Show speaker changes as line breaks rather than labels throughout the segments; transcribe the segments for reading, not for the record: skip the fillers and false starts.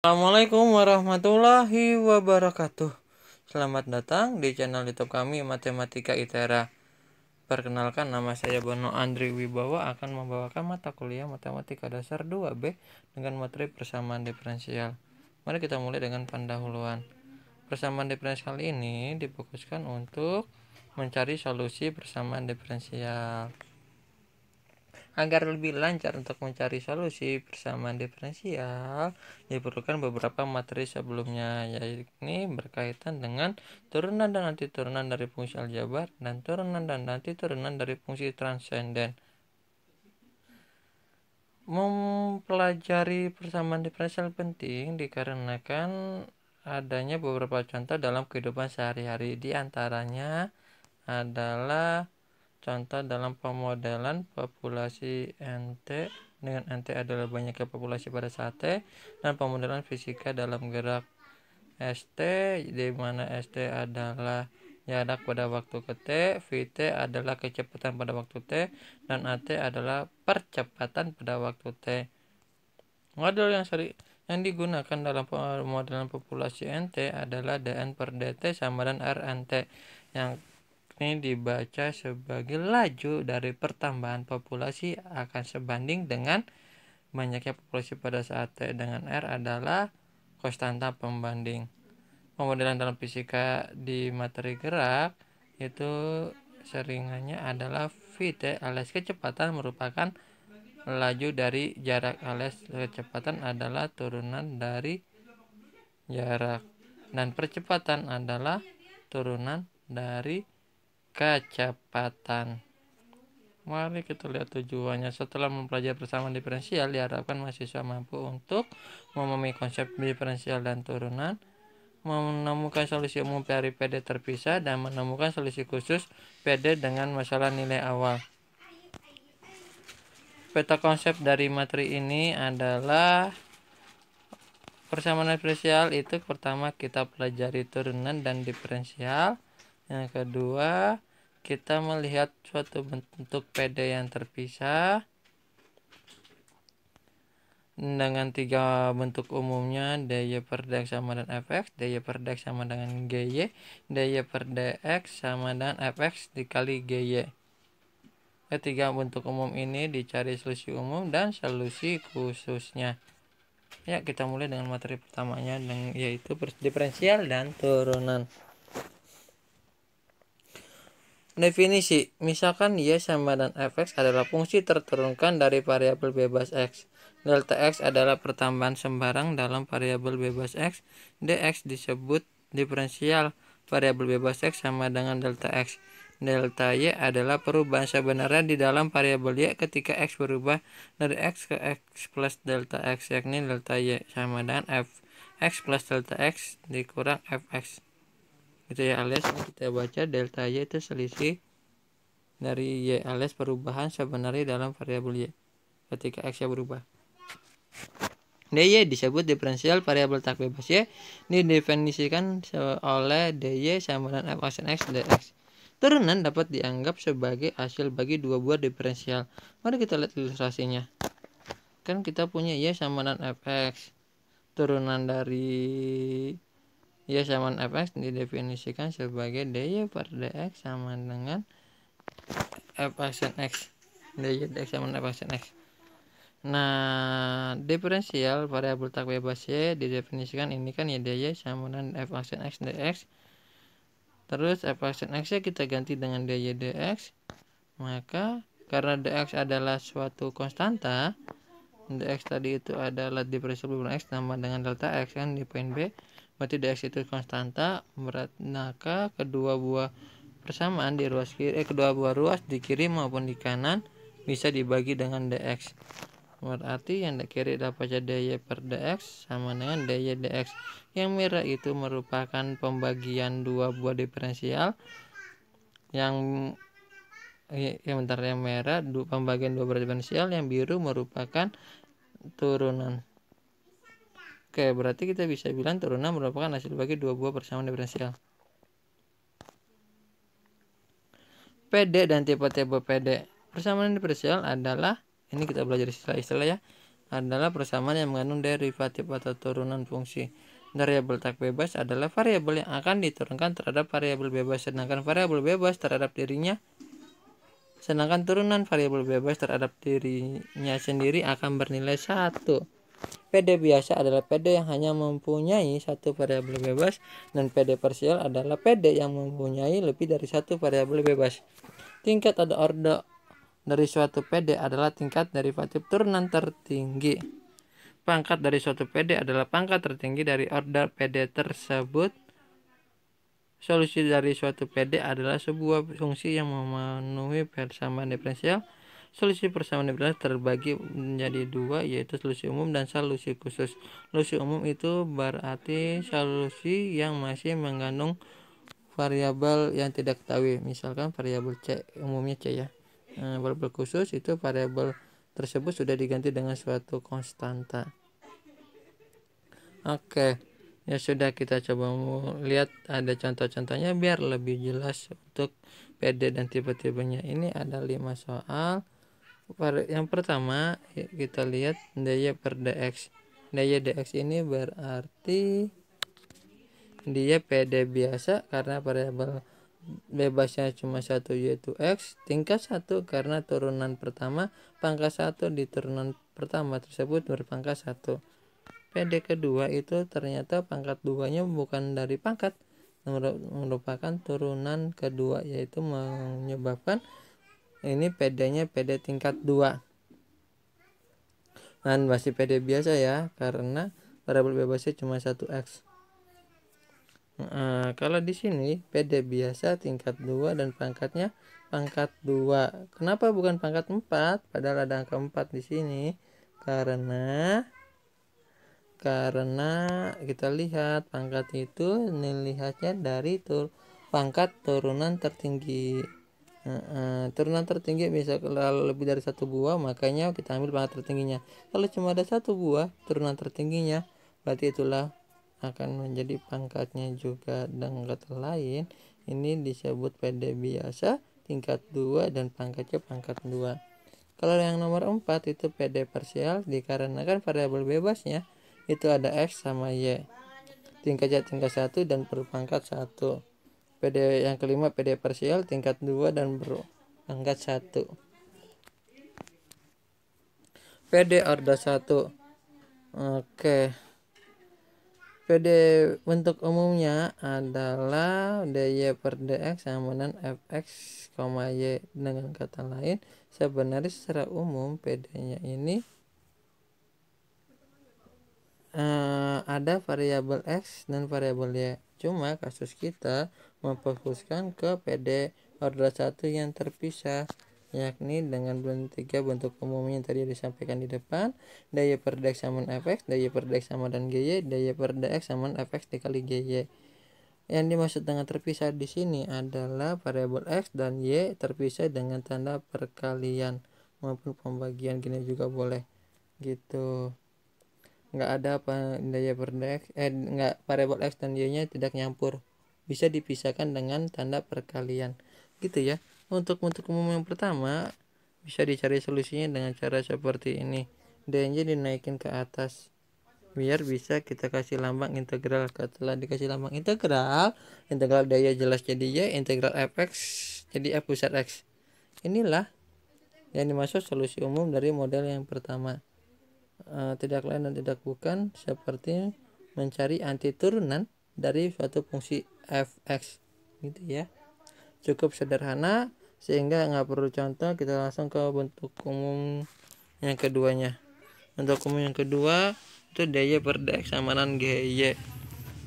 Assalamualaikum warahmatullahi wabarakatuh. Selamat datang di channel YouTube kami Matematika ITERA. Perkenalkan, nama saya Bono Andri Wibawa akan membawakan mata kuliah Matematika Dasar 2B dengan materi persamaan diferensial. Mari kita mulai dengan pendahuluan. Persamaan diferensial ini difokuskan untuk mencari solusi persamaan diferensial. Agar lebih lancar untuk mencari solusi persamaan diferensial, diperlukan beberapa materi sebelumnya, yakni berkaitan dengan turunan dan antiturunan dari fungsi aljabar dan turunan dan antiturunan dari fungsi transenden. Mempelajari persamaan diferensial penting dikarenakan adanya beberapa contoh dalam kehidupan sehari-hari. Di antaranya adalah contoh dalam pemodelan populasi NT dengan NT adalah banyaknya populasi pada saat T, dan pemodelan fisika dalam gerak ST di mana ST adalah jarak pada waktu ke T, VT adalah kecepatan pada waktu T, dan AT adalah percepatan pada waktu T. Model yang digunakan dalam pemodelan populasi NT adalah dN per dt sama dengan RNT, yang ini dibaca sebagai laju dari pertambahan populasi akan sebanding dengan banyaknya populasi pada saat T, dengan R adalah konstanta pembanding. Pemodelan dalam fisika di materi gerak itu seringannya adalah VT alias kecepatan merupakan laju dari jarak alias kecepatan adalah turunan dari jarak, dan percepatan adalah turunan dari kecepatan. Mari kita lihat tujuannya. Setelah mempelajari persamaan diferensial, diharapkan mahasiswa mampu untuk memahami konsep diferensial dan turunan, menemukan solusi umum dari PD terpisah, dan menemukan solusi khusus PD dengan masalah nilai awal. Peta konsep dari materi ini adalah persamaan diferensial itu pertama kita pelajari turunan dan diferensial. Yang kedua, kita melihat suatu bentuk PD yang terpisah dengan tiga bentuk umumnya, dy per dx sama dengan fx, dy per dx sama dengan gy, dy per dx sama dengan fx dikali gy. Ketiga bentuk umum ini dicari solusi umum dan solusi khususnya. Ya, kita mulai dengan materi pertamanya, yaitu diferensial dan turunan. Definisi, misalkan y sama dengan fx adalah fungsi terturunkan dari variabel bebas x. Delta x adalah pertambahan sembarang dalam variabel bebas x. Dx disebut diferensial variabel bebas x sama dengan delta x. Delta y adalah perubahan sebenarnya di dalam variabel y ketika x berubah dari x ke x plus delta x, yakni delta y sama dengan f x plus delta x dikurang fx. Itu ya, alias kita baca delta y itu selisih dari y alias perubahan sebenarnya dalam variabel y ketika x nya berubah. dy disebut diferensial variabel tak bebas y, didefinisikan oleh dy sama dengan f aksen x dx. Turunan dapat dianggap sebagai hasil bagi dua buah diferensial. Mari kita lihat ilustrasinya. Kan kita punya y sama dengan fx. Turunan dari y sama fx didefinisikan sebagai dy per dx sama dengan f aksen x. dy dx sama f aksen x. Nah, diferensial variabel tak bebas y didefinisikan ini kan ya dy sama dengan f aksen x dx. Terus f aksen x nya kita ganti dengan dy dx. Maka karena dx adalah suatu konstanta, dx tadi itu adalah diferensial variabel x sama dengan delta x kan di poin B. Berarti dx itu konstanta, maka kedua buah persamaan di ruas kiri, kedua buah ruas di kiri maupun di kanan bisa dibagi dengan dx. Berarti yang di kiri dapat dy per dx sama dengan dy dx. Yang merah itu merupakan pembagian dua buah diferensial. Yang merah pembagian dua buah diferensial, yang biru merupakan turunan. Oke, berarti kita bisa bilang turunan merupakan hasil bagi dua buah persamaan diferensial. PD dan tipe-tipe PD. Persamaan diferensial adalah, ini kita belajar istilah-istilah ya. adalah persamaan yang mengandung derivatif atau turunan fungsi. Variabel tak bebas adalah variabel yang akan diturunkan terhadap variabel bebas, sedangkan turunan variabel bebas terhadap dirinya sendiri akan bernilai 1. PD biasa adalah PD yang hanya mempunyai satu variabel bebas, dan PD parsial adalah PD yang mempunyai lebih dari satu variabel bebas. Tingkat atau order dari suatu PD adalah tingkat derivatif turunan tertinggi. Pangkat dari suatu PD adalah pangkat tertinggi dari order PD tersebut. Solusi dari suatu PD adalah sebuah fungsi yang memenuhi persamaan diferensial. Solusi persamaan diferensial terbagi menjadi dua, yaitu solusi umum dan solusi khusus. Solusi umum itu berarti solusi yang masih mengandung variabel yang tidak diketahui, misalkan variabel C, umumnya C ya. Variabel khusus itu variabel tersebut sudah diganti dengan suatu konstanta. Oke, ya sudah, kita coba lihat ada contoh-contohnya biar lebih jelas untuk PD dan tipe-tipenya. Ini ada 5 soal. Yang pertama kita lihat daya per dx. Daya dx ini berarti dia PD biasa karena variabel bebasnya cuma satu, yaitu x, tingkat 1 karena turunan pertama, pangkat 1 di turunan pertama tersebut berpangkat 1. PD kedua itu ternyata pangkat 2-nya bukan dari pangkat, merupakan turunan kedua, yaitu menyebabkan ini PD-nya PD tingkat 2. Dan masih PD biasa ya, karena variabel bebasnya cuma 1x. Kalau di sini PD biasa tingkat 2 dan pangkatnya pangkat 2. Kenapa bukan pangkat 4? Padahal ada angka 4 di sini. Karena kita lihat pangkat itu dilihatnya dari pangkat turunan tertinggi. Turunan tertinggi bisa kalau lebih dari satu buah, makanya kita ambil pangkat tertingginya. Kalau cuma ada satu buah turunan tertingginya, berarti itulah akan menjadi pangkatnya juga. Dan kata lain, ini disebut PD biasa tingkat 2 dan pangkatnya pangkat 2. Kalau yang nomor 4 itu PD parsial, dikarenakan variabel bebasnya itu ada x sama y, tingkatnya tingkat 1 dan berpangkat 1. PD yang kelima PD parsial tingkat 2 dan berpangkat 1. PD order 1. Oke. PD bentuk umumnya adalah dy per dx sama dengan fx, y. Dengan kata lain, sebenarnya secara umum PD-nya ini ada variabel x dan variabel y. Cuma kasus kita memfokuskan ke PD order 1 yang terpisah, yakni dengan tiga bentuk umumnya yang tadi disampaikan di depan. Daya per dx sama fx, daya per dx sama dan gy, daya per dx sama fx dikali gy. Yang dimaksud dengan terpisah di sini adalah variabel x dan y terpisah dengan tanda perkalian maupun pembagian, gini juga boleh gitu. Nggak ada daya per dx, nggak, variabel x dan y nya tidak nyampur, bisa dipisahkan dengan tanda perkalian gitu ya. Untuk umum yang pertama bisa dicari solusinya dengan cara seperti ini. D-nya dinaikin ke atas biar bisa kita kasih lambang integral. Setelah dikasih lambang integral daya jelas jadi y, integral fx jadi f besar x. Inilah yang dimaksud solusi umum dari model yang pertama. Tidak lain dan tidak bukan seperti mencari anti turunan dari suatu fungsi fx gitu ya. Cukup sederhana sehingga nggak perlu contoh, kita langsung ke bentuk umum yang keduanya. Bentuk umum yang kedua itu dy per dx sama dengan gy.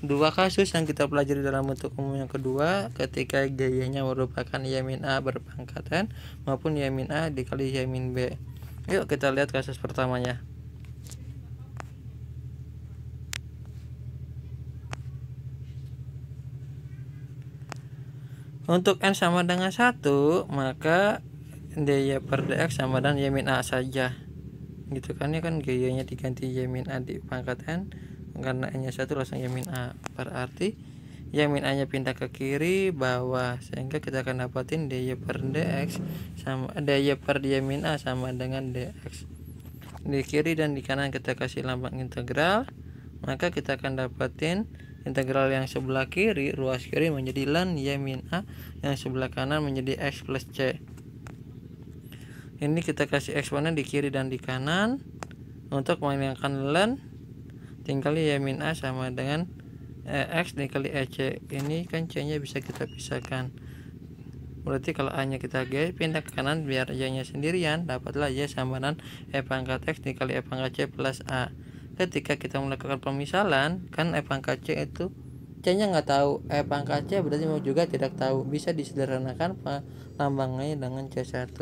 Dua kasus yang kita pelajari dalam bentuk umum yang kedua, ketika gy nya merupakan y min a berpangkat n maupun y min a dikali y min b. Yuk kita lihat kasus pertamanya. Untuk n sama dengan 1, maka dy per dx sama dengan y min a saja. Gitu kan ya, kan gy nya diganti y min a di pangkat n, karena n nya 1 langsung y min a. Berarti y min a nya pindah ke kiri bawah, sehingga kita akan dapatin dy per dx sama dy per y min a sama dengan dx. di kiri dan di kanan kita kasih lambang integral, maka kita akan dapetin integral yang sebelah kiri, ruas kiri menjadi ln y min a, yang sebelah kanan menjadi x plus c. Ini kita kasih eksponen di kiri dan di kanan. Untuk menghilangkan ln, tinggal y min a sama dengan x dikali ec. Ini kan c nya bisa kita pisahkan, berarti kalau a nya kita pindah ke kanan biar y nya sendirian, dapatlah y sama dengan e pangkat x dikali e pangkat c plus a. Ketika kita melakukan pemisalan, kan e pangkat c itu c nya nggak tahu, e pangkat c berarti mau juga tidak tahu, bisa disederhanakan lambangnya dengan c1.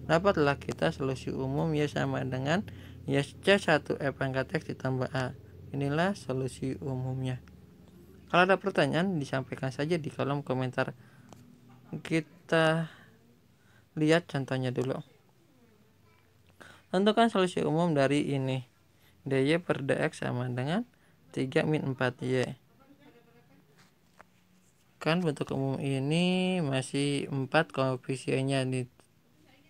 Dapatlah kita solusi umum y sama dengan y c1 e pangkat x ditambah a. Inilah solusi umumnya. Kalau ada pertanyaan disampaikan saja di kolom komentar. Kita lihat contohnya dulu. Tentukan solusi umum dari ini. dy per dx sama dengan 3 min 4y. Kan bentuk umum ini masih 4 koefisiennya. Di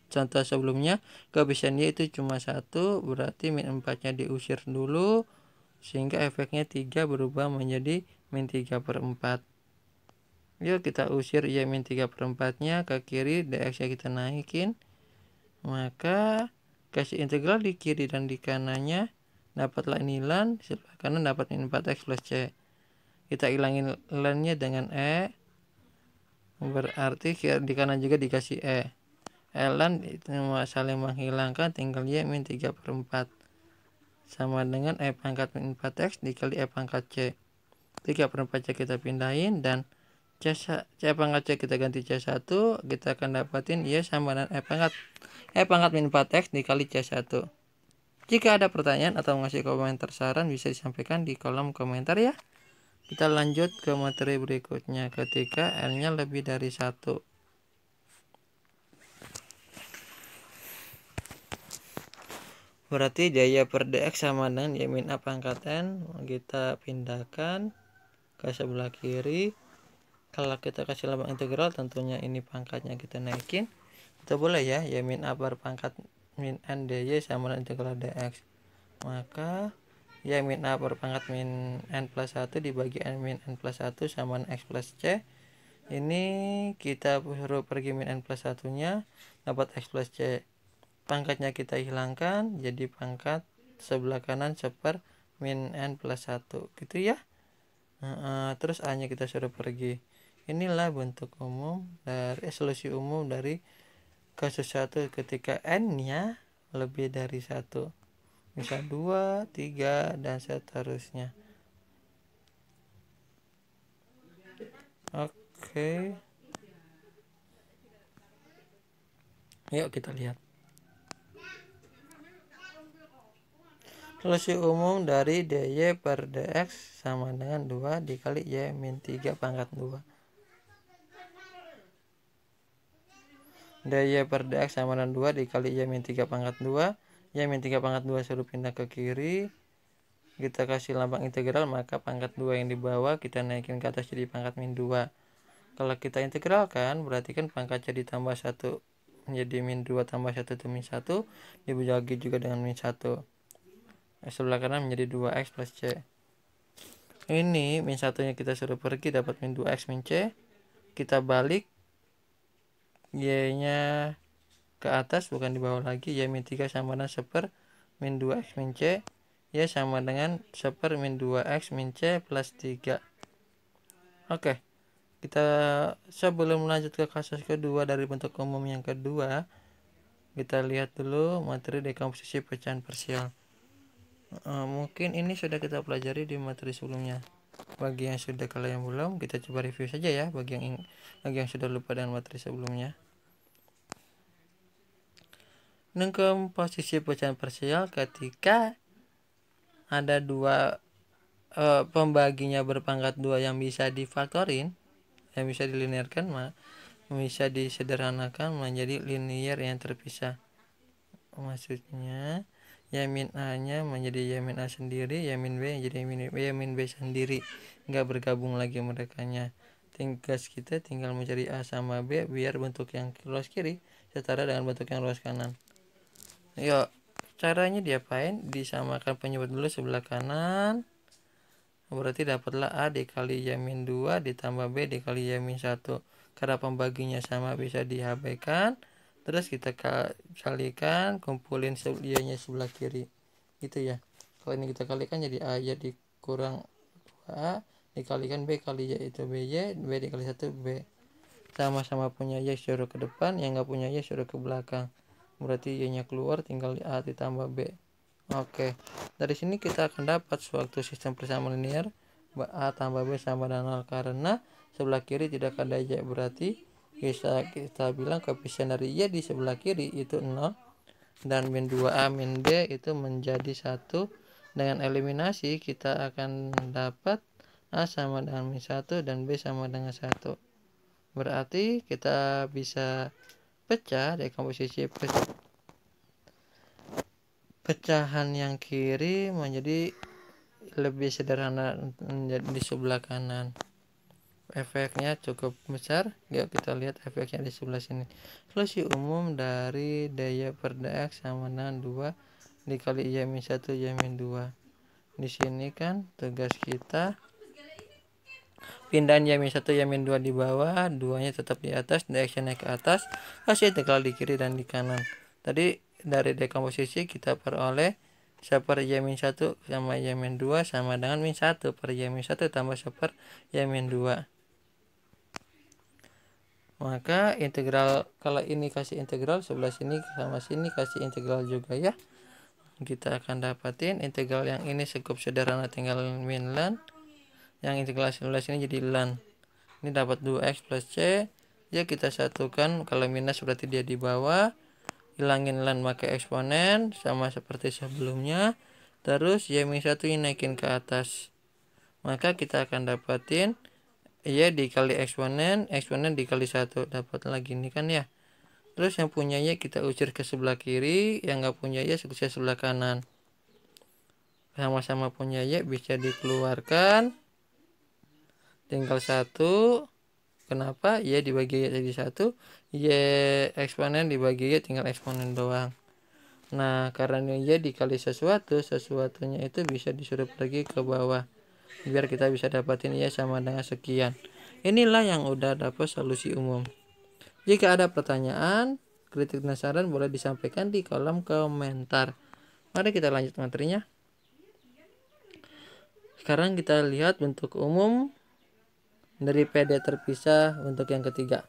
contoh sebelumnya koefisien y itu cuma 1, berarti min 4 nya diusir dulu, sehingga efeknya 3 berubah menjadi min 3 per 4. Yuk kita usir y min 3 per 4 nya ke kiri, dx nya kita naikin, maka kasih integral di kiri dan di kanannya, dapatlah ini ln, sebelah kanan dapat min 4x plus c. Kita hilangin ln nya dengan e, berarti di kanan juga dikasih e. ln itu saling menghilangkan, tinggal y min 3 per 4 sama dengan e pangkat min 4x dikali e pangkat c. 3 per 4 c kita pindahin, dan c pangkat c kita ganti c1, kita akan dapatin y sama dengan e pangkat min 4x dikali c1. Jika ada pertanyaan atau ngasih komentar saran bisa disampaikan di kolom komentar ya. Kita lanjut ke materi berikutnya ketika n nya lebih dari 1. Berarti dy per dx sama dengan y min a pangkat n, kita pindahkan ke sebelah kiri. Kalau kita kasih lambang integral, tentunya ini pangkatnya kita naikin. Kita boleh ya, y min a per pangkat min n dy sama dengan integral dx. Maka y min a per pangkat min n plus 1 dibagi n min n plus 1 sama dengan x plus c. Ini kita suruh pergi min n plus 1 nya, dapat x plus c. Pangkatnya kita hilangkan, jadi pangkat sebelah kanan seper min n plus 1 gitu ya. Terus a nya kita suruh pergi. Inilah bentuk umum dari solusi umum dari kasus 1 ketika n nya lebih dari 1. Misal 2, 3 dan seterusnya. Oke. Yuk kita lihat. Solusi umum dari dy per dx sama dengan 2 dikali y min 3 pangkat 2. dy per dx sama dengan 2 dikali y min 3 pangkat 2. Y min 3 pangkat 2 suruh pindah ke kiri. Kita kasih lambang integral, maka pangkat 2 yang di bawah kita naikin ke atas jadi pangkat min 2. Kalau kita integralkan, berarti kan pangkatnya ditambah 1 menjadi min 2 tambah 1 itu min 1. Dibagi juga dengan min 1. Sebelah kanan menjadi 2x plus c. Ini min 1 nya kita suruh pergi, dapat min 2x min c. Kita balik y nya ke atas, bukan di bawah lagi. Y min 3 sama dengan seper min 2x min c. Y sama dengan seper min 2x min c plus 3. Oke, kita sebelum lanjut ke kasus kedua dari bentuk umum yang kedua, kita lihat dulu materi dekomposisi pecahan parsial. Mungkin ini sudah kita pelajari di materi sebelumnya. Bagi yang sudah, kalau yang belum, kita coba review saja ya bagi yang sudah lupa dengan materi sebelumnya. Dekomposisi pecahan parsial ketika ada dua pembaginya berpangkat 2 yang bisa difaktorin, yang bisa dilinearkan, bisa disederhanakan menjadi linear yang terpisah. Maksudnya y min a nya menjadi y min a sendiri, y min b menjadi y min b sendiri, nggak bergabung lagi merekanya. Tugas kita tinggal mencari a sama b biar bentuk yang luas kiri setara dengan bentuk yang luas kanan. Yuk caranya diapain? Disamakan penyebut dulu sebelah kanan. Berarti dapatlah A dikali Y-2 ditambah B dikali Y-1. Karena pembaginya sama bisa diabaikan. Terus kita kalikan, kumpulin Y-nya sebelah kiri. Gitu ya. Kalau ini kita kalikan jadi A ya dikurang 2A dikalikan B kali Y itu BY, B dikali 1 B. Sama-sama punya Y suruh ke depan, yang nggak punya Y suruh ke belakang. Berarti Y-nya keluar, tinggal A ditambah B. Oke, dari sini kita akan dapat suatu sistem persamaan linear A tambah B sama dengan 0 karena sebelah kiri tidak ada Y. Berarti kita bilang koefisien dari Y di sebelah kiri itu 0 dan min 2A min B itu menjadi 1. Dengan eliminasi kita akan dapat A sama dengan min 1 dan B sama dengan 1. Berarti kita bisa pecah dekomposisi pecahan yang kiri menjadi lebih sederhana di sebelah kanan. Efeknya cukup besar. Yuk kita lihat efeknya di sebelah sini. Solusi umum dari dy per dx sama dengan 2 dikali y-1 y-2. Di sini kan tugas kita pindahin y-1 y-2 di bawah, 2-nya tetap di atas, dx naik ke atas, kasih integral di kiri dan di kanan. Tadi dari dekomposisi kita peroleh 1 per y-1 sama y-2 sama dengan min 1 per y-1 tambah 1 per y-2. Maka integral, kalau ini kasih integral, sebelah sini sama sini kasih integral juga ya. Kita akan dapatin integral yang ini cukup sederhana, tinggal min ln. Yang integral sebelah sini jadi ln. Ini dapat 2x plus c. Ya kita satukan, kalau minus berarti dia di bawah. Hilangin ln pakai eksponen sama seperti sebelumnya. Terus y-1 ini naikin ke atas. Maka kita akan dapatin y dikali eksponen dikali 1. Dapat lagi ini kan ya. Terus yang punya y kita usir ke sebelah kiri, yang nggak punya y usir sebelah kanan. Sama-sama punya y bisa dikeluarkan. Tinggal 1. Kenapa? Y dibagi y jadi 1. Y eksponen dibagi y tinggal eksponen doang. Nah, karena y dikali sesuatunya itu bisa disuruh pergi ke bawah. Biar kita bisa dapatin y sama dengan sekian. Inilah yang udah dapat solusi umum. Jika ada pertanyaan, kritik dan saran boleh disampaikan di kolom komentar. Mari kita lanjut materinya. Sekarang kita lihat bentuk umum dari PD terpisah untuk yang ketiga.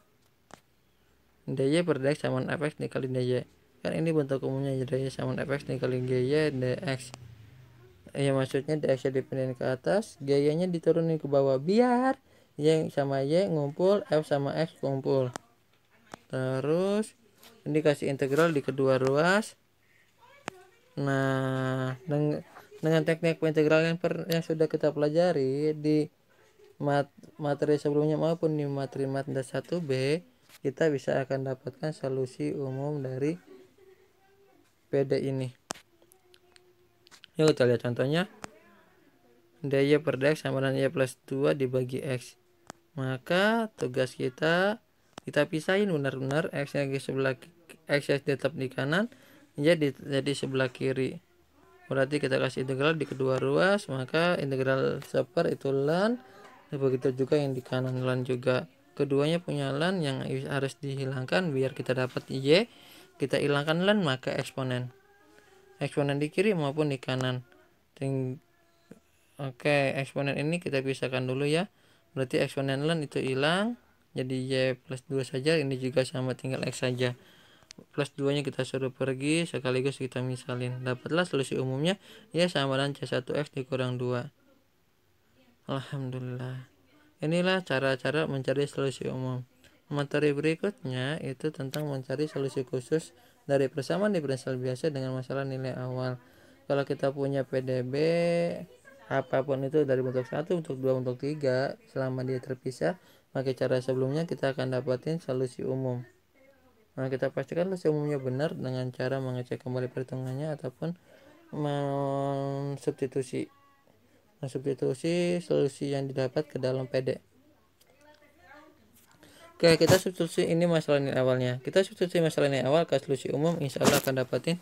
dy per dx sama fx dikali dy. Kan ini bentuk umumnya, dy sama fx dikali gy dx. Ya maksudnya dx dipindahin ke atas, gy nya diturunin ke bawah biar y sama y ngumpul, f sama x kumpul. Terus ini kasih integral di kedua ruas. Nah, dengan teknik pengintegralan yang sudah kita pelajari di materi sebelumnya maupun di materi matematika 1B, kita bisa akan dapatkan solusi umum dari PD ini. Yuk kita lihat contohnya. dy per dx sama dengan y plus 2 dibagi x. Maka tugas kita pisahin benar-benar x yang di sebelah x tetap di kanan, jadi sebelah kiri. Berarti kita kasih integral di kedua ruas, maka integral 1 itu ln. Begitu juga yang di kanan ln juga. Keduanya punya ln yang harus dihilangkan biar kita dapat y. Kita hilangkan ln maka eksponen. Eksponen di kiri maupun di kanan. Oke, eksponen ini kita pisahkan dulu ya. Berarti eksponen ln itu hilang. Jadi y plus 2 saja. Ini juga sama, tinggal x saja. Plus 2 nya kita suruh pergi, sekaligus kita misalin. Dapatlah solusi umumnya y sama dengan c1x dikurang 2. Alhamdulillah. Inilah cara-cara mencari solusi umum. Materi berikutnya itu tentang mencari solusi khusus dari persamaan diferensial biasa dengan masalah nilai awal. Kalau kita punya PDB apapun itu dari bentuk 1, bentuk 2, bentuk 3, selama dia terpisah, maka cara sebelumnya kita akan dapatin solusi umum. Nah, kita pastikan solusi umumnya benar dengan cara mengecek kembali perhitungannya ataupun mensubstitusi solusi yang didapat ke dalam PD. Oke, kita substitusi ini masalah nilai awalnya. Kita substitusi masalah nilai awal ke solusi umum, insya Allah akan dapatin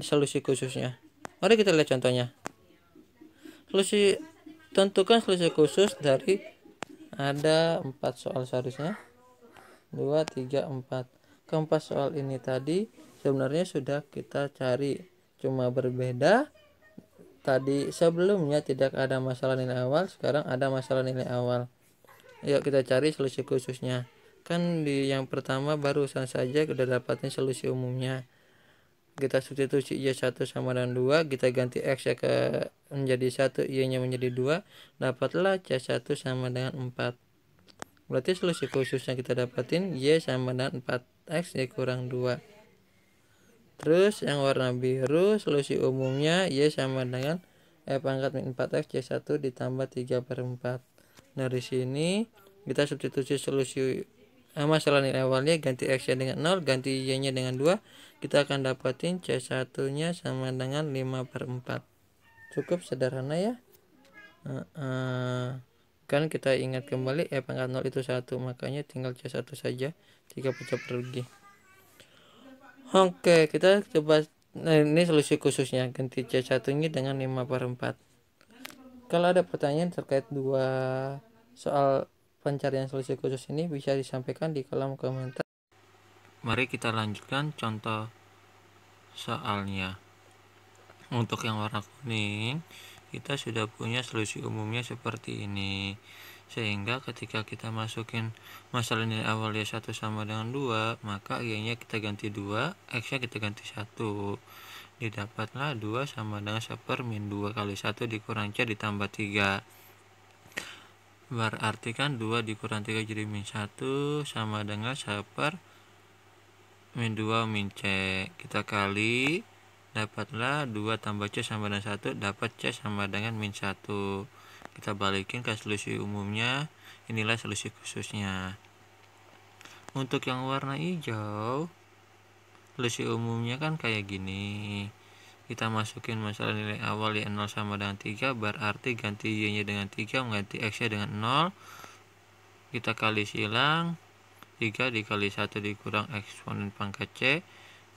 solusi khususnya. Mari kita lihat contohnya. Tentukan solusi khusus dari ada 4 soal seharusnya 2, 3, 4. Keempat soal ini tadi sebenarnya sudah kita cari, cuma berbeda. Tadi sebelumnya tidak ada masalah nilai awal, sekarang ada masalah nilai awal. Yuk kita cari solusi khususnya. Kan di yang pertama barusan saja kita dapatin solusi umumnya. Kita substitusi Y1 sama dengan 2, kita ganti X ya menjadi 1, Y nya menjadi 2, dapatlah C1 sama dengan 4. Berarti solusi khususnya kita dapatin Y sama dengan 4X dikurang 2. Terus yang warna biru solusi umumnya Y sama dengan E pangkat min 4X C1 ditambah 3/4. Dari sini kita substitusi solusi masalah nilai awalnya, ganti X nya dengan 0, ganti Y nya dengan 2. Kita akan dapatin C1 nya sama dengan 5/4. Cukup sederhana ya. Kan kita ingat kembali E pangkat 0 itu 1, makanya tinggal C1 saja, 3 pecah pergi. Oke, kita coba. Ini solusi khususnya, ganti C1 nya dengan 5/4. Kalau ada pertanyaan terkait dua soal pencarian solusi khusus ini, bisa disampaikan di kolom komentar. Mari kita lanjutkan contoh soalnya. Untuk yang warna kuning, kita sudah punya solusi umumnya seperti ini, sehingga ketika kita masukin masalah nilai awal Y1 sama dengan 2, maka Y nya kita ganti 2, X nya kita ganti 1, didapatlah 2 sama dengan 1/2 kali 1 dikurang C ditambah 3. Berarti kan 2 dikurang 3 jadi min 1 sama dengan 1/2 min C. Kita kali, dapatlah 2 tambah C sama dengan 1, dapat C sama dengan min 1. Kita balikin ke solusi umumnya, inilah solusi khususnya. Untuk yang warna hijau, solusi umumnya kan kayak gini. Kita masukin masalah nilai awal Y0 sama dengan 3, berarti ganti Y nya dengan 3, mengganti X nya dengan 0. Kita kali silang, 3 dikali 1 dikurang eksponen pangkat C,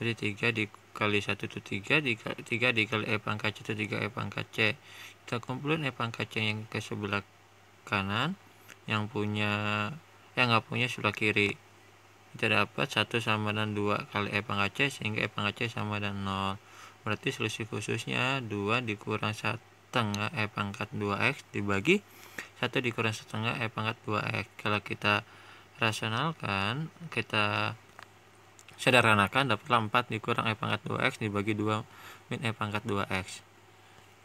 jadi 3 dikali 1 itu 3, 3 dikali E pangkat C itu 3 E pangkat C. Kita kumpulin E pangkat C yang ke sebelah kanan, yang nggak punya sebelah kiri. Kita dapat 1 sama dengan 2 kali E pangkat C, sehingga E pangkat C sama dengan 0. Berarti solusi khususnya 2 dikurang 1/2 E pangkat 2X dibagi 1 dikurang 1/2 E pangkat 2X. Kalau kita rasionalkan, kita sederhanakan, dapatlah 4 dikurang E pangkat 2X dibagi 2 min E pangkat 2X.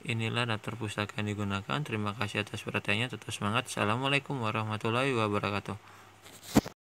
Inilah daftar pustaka yang digunakan. Terima kasih atas perhatiannya, tetap semangat. Assalamualaikum warahmatullahi wabarakatuh.